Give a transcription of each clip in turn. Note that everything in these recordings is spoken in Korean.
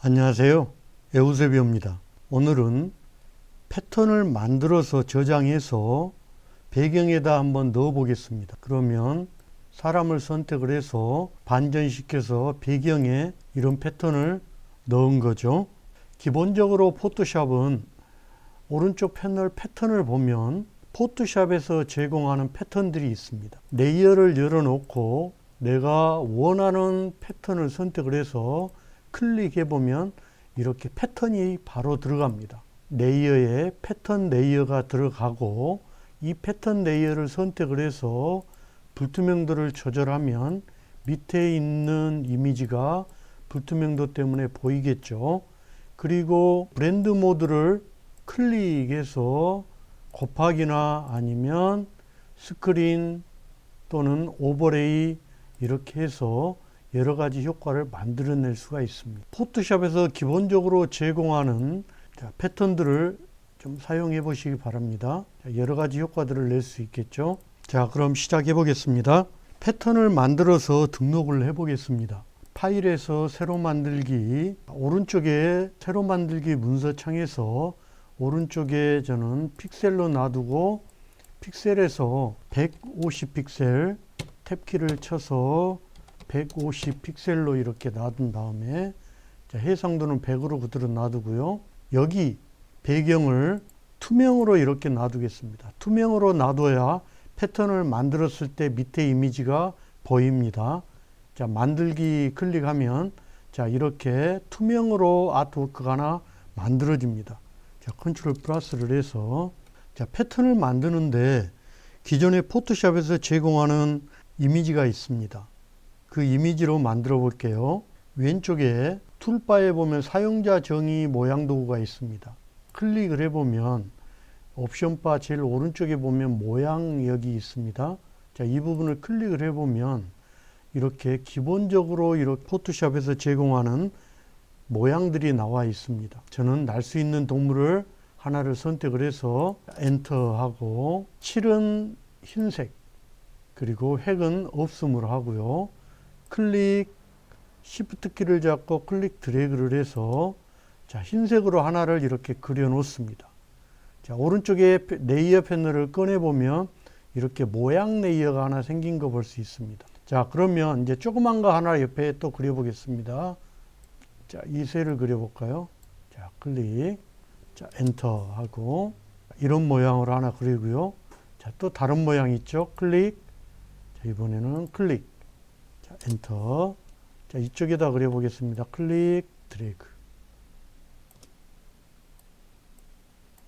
안녕하세요. 에우세비오입니다. 오늘은 패턴을 만들어서 저장해서 배경에다 한번 넣어 보겠습니다. 그러면 사람을 선택을 해서 반전시켜서 배경에 이런 패턴을 넣은 거죠. 기본적으로 포토샵은 오른쪽 패널 패턴을 보면 포토샵에서 제공하는 패턴들이 있습니다. 레이어를 열어놓고 내가 원하는 패턴을 선택을 해서 클릭해 보면 이렇게 패턴이 바로 들어갑니다. 레이어에 패턴 레이어가 들어가고 이 패턴 레이어를 선택을 해서 불투명도를 조절하면 밑에 있는 이미지가 불투명도 때문에 보이겠죠. 그리고 블렌드 모드를 클릭해서 곱하기나 아니면 스크린 또는 오버레이 이렇게 해서 여러 가지 효과를 만들어낼 수가 있습니다. 포토샵에서 기본적으로 제공하는 패턴들을 좀 사용해 보시기 바랍니다. 여러 가지 효과들을 낼 수 있겠죠. 자, 그럼 시작해 보겠습니다. 패턴을 만들어서 등록을 해 보겠습니다. 파일에서 새로 만들기, 오른쪽에 새로 만들기 문서창에서 오른쪽에 저는 픽셀로 놔두고 픽셀에서 150 픽셀 탭키를 쳐서 150 픽셀로 이렇게 놔둔 다음에 해상도는 100으로 그대로 놔두고요. 여기 배경을 투명으로 이렇게 놔두겠습니다. 투명으로 놔둬야 패턴을 만들었을 때 밑에 이미지가 보입니다. 자, 만들기 클릭하면 자, 이렇게 투명으로 아트워크가 하나 만들어집니다. 자, 컨트롤 플러스를 해서 자, 패턴을 만드는데 기존의 포토샵에서 제공하는 이미지가 있습니다. 그 이미지로 만들어 볼게요. 왼쪽에 툴바에 보면 사용자 정의 모양 도구가 있습니다. 클릭을 해보면 옵션바 제일 오른쪽에 보면 모양 여기 있습니다. 자, 이 부분을 클릭을 해보면 이렇게 기본적으로 이렇게 포토샵에서 제공하는 모양들이 나와 있습니다. 저는 날 수 있는 동물을 하나를 선택을 해서 엔터하고 칠은 흰색 그리고 획은 없음으로 하고요. 클릭 시프트 키를 잡고 클릭 드래그를 해서 자, 흰색으로 하나를 이렇게 그려 놓습니다. 자, 오른쪽에 레이어 패널을 꺼내 보면 이렇게 모양 레이어가 하나 생긴 거 볼 수 있습니다. 자, 그러면 이제 조그만 거 하나 옆에 또 그려 보겠습니다. 자, 이 새를 그려 볼까요? 자, 클릭. 자, 엔터 하고 이런 모양으로 하나 그리고요. 자, 또 다른 모양 있죠? 클릭. 자, 이번에는 클릭. 자, 엔터. 자, 이쪽에다 그려 보겠습니다. 클릭, 드래그.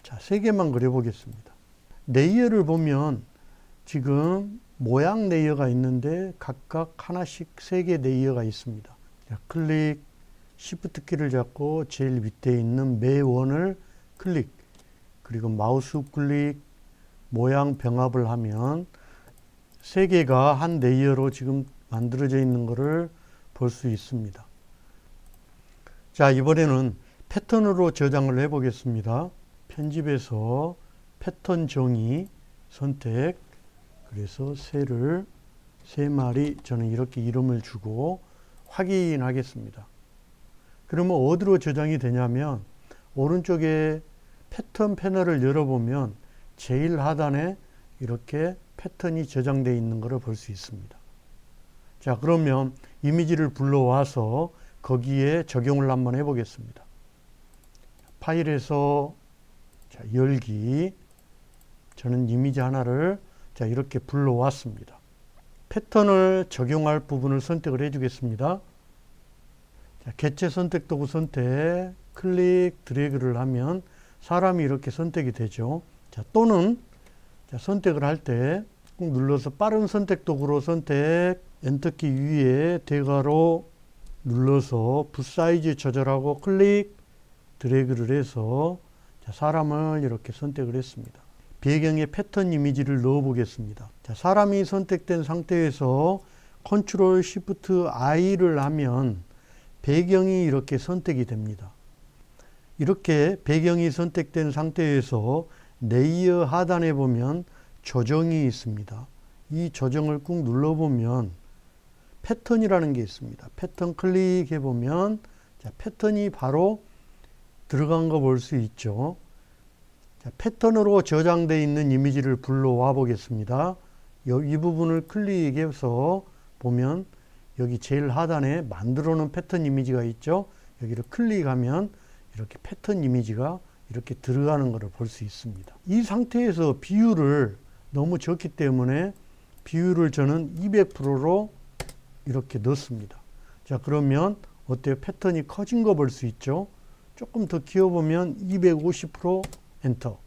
자, 3개만 그려 보겠습니다. 레이어를 보면 지금 모양 레이어가 있는데 각각 하나씩 3개 레이어가 있습니다. 자, 클릭, 시프트 키를 잡고 제일 밑에 있는 매원을 클릭, 그리고 마우스 클릭, 모양 병합을 하면 3개가 한 레이어로 지금 만들어져 있는 것을 볼 수 있습니다. 자, 이번에는 패턴으로 저장을 해 보겠습니다. 편집에서 패턴 정의 선택, 그래서 새를 3마리 저는 이렇게 이름을 주고 확인하겠습니다. 그러면 어디로 저장이 되냐면 오른쪽에 패턴 패널을 열어보면 제일 하단에 이렇게 패턴이 저장되어 있는 것을 볼 수 있습니다. 자, 그러면 이미지를 불러와서 거기에 적용을 한번 해보겠습니다. 파일에서 자, 열기, 저는 이미지 하나를 자, 이렇게 불러왔습니다. 패턴을 적용할 부분을 선택을 해주겠습니다. 자, 개체 선택 도구 선택, 클릭, 드래그를 하면 사람이 이렇게 선택이 되죠. 자, 또는 자, 선택을 할 때 꾹 눌러서 빠른 선택 도구로 선택, 엔터키 위에 대괄호 눌러서 붓 사이즈 조절하고 클릭, 드래그를 해서 자, 사람을 이렇게 선택을 했습니다. 배경에 패턴 이미지를 넣어 보겠습니다. 자, 사람이 선택된 상태에서 컨트롤 시프트 I를 하면 배경이 이렇게 선택이 됩니다. 이렇게 배경이 선택된 상태에서 레이어 하단에 보면 조정이 있습니다. 이 조정을 꾹 눌러보면 패턴이라는 게 있습니다. 패턴 클릭해 보면 자, 패턴이 바로 들어간 거 볼 수 있죠. 자, 패턴으로 저장되어 있는 이미지를 불러와 보겠습니다. 이 부분을 클릭해서 보면 여기 제일 하단에 만들어 놓은 패턴 이미지가 있죠. 여기를 클릭하면 이렇게 패턴 이미지가 이렇게 들어가는 것을 볼 수 있습니다. 이 상태에서 비율을 너무 적기 때문에 비율을 저는 200%로 이렇게 넣습니다. 자, 그러면 어때요? 패턴이 커진 거 볼 수 있죠. 조금 더 키워보면 250% 엔터.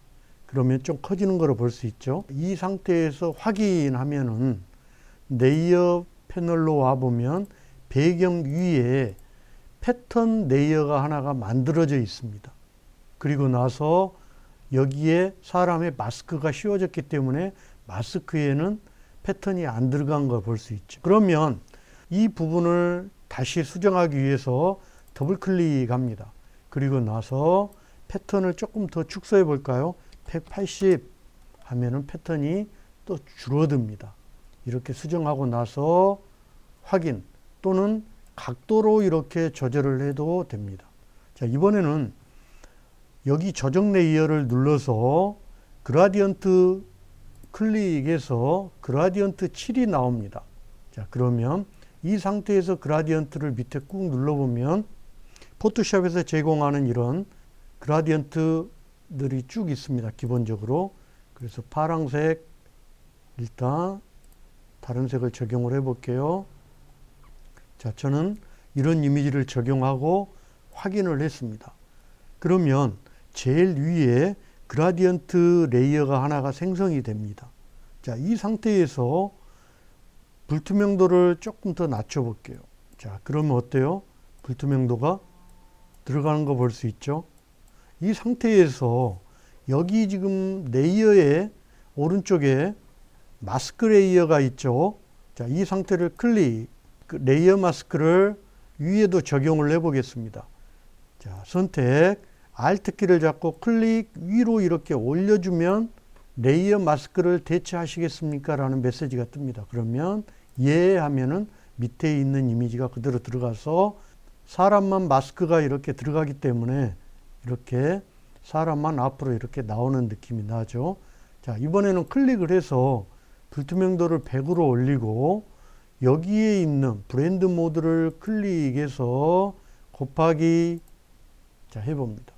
그러면 좀 커지는 거를 볼 수 있죠. 이 상태에서 확인하면은 레이어 패널로 와보면 배경 위에 패턴 레이어가 하나가 만들어져 있습니다. 그리고 나서 여기에 사람의 마스크가 씌워졌기 때문에 마스크에는 패턴이 안 들어간 걸 볼 수 있죠. 그러면 이 부분을 다시 수정하기 위해서 더블 클릭합니다. 그리고 나서 패턴을 조금 더 축소해 볼까요? 180 하면은 패턴이 또 줄어듭니다. 이렇게 수정하고 나서 확인 또는 각도로 이렇게 조절을 해도 됩니다. 자, 이번에는 여기 조정 레이어를 눌러서 그라디언트 클릭해서 그라디언트 7이 나옵니다. 자, 그러면 이 상태에서 그라디언트를 밑에 꾹 눌러보면 포토샵에서 제공하는 이런 그라디언트들이 쭉 있습니다. 기본적으로. 그래서 파란색 일단 다른 색을 적용을 해 볼게요. 자, 저는 이런 이미지를 적용하고 확인을 했습니다. 그러면 제일 위에 그라디언트 레이어가 하나가 생성이 됩니다. 자, 이 상태에서 불투명도를 조금 더 낮춰 볼게요. 자, 그러면 어때요? 불투명도가 들어가는 거 볼 수 있죠? 이 상태에서 여기 지금 레이어의 오른쪽에 마스크 레이어가 있죠? 자, 이 상태를 클릭, 레이어 마스크를 위에도 적용을 해 보겠습니다. 자, 선택, Alt키를 잡고 클릭 위로 이렇게 올려주면 레이어 마스크를 대체하시겠습니까? 라는 메시지가 뜹니다. 그러면 예 하면은 밑에 있는 이미지가 그대로 들어가서 사람만 마스크가 이렇게 들어가기 때문에 이렇게 사람만 앞으로 이렇게 나오는 느낌이 나죠. 자, 이번에는 클릭을 해서 불투명도를 100으로 올리고 여기에 있는 브랜드 모드를 클릭해서 곱하기 자, 해봅니다.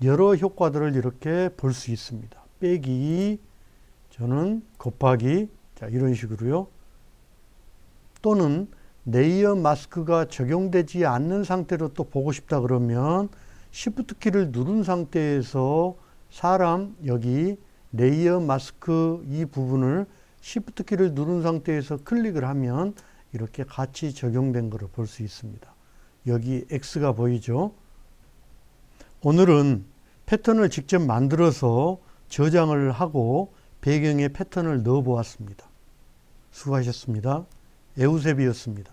여러 효과들을 이렇게 볼 수 있습니다. 빼기, 저는 곱하기, 자, 이런 식으로요. 또는 레이어 마스크가 적용되지 않는 상태로 또 보고 싶다 그러면 Shift 키를 누른 상태에서 사람 여기 레이어 마스크 이 부분을 Shift 키를 누른 상태에서 클릭을 하면 이렇게 같이 적용된 것을 볼 수 있습니다. 여기 X가 보이죠? 오늘은 패턴을 직접 만들어서 저장을 하고 배경에 패턴을 넣어 보았습니다. 수고하셨습니다. 에우세비였습니다.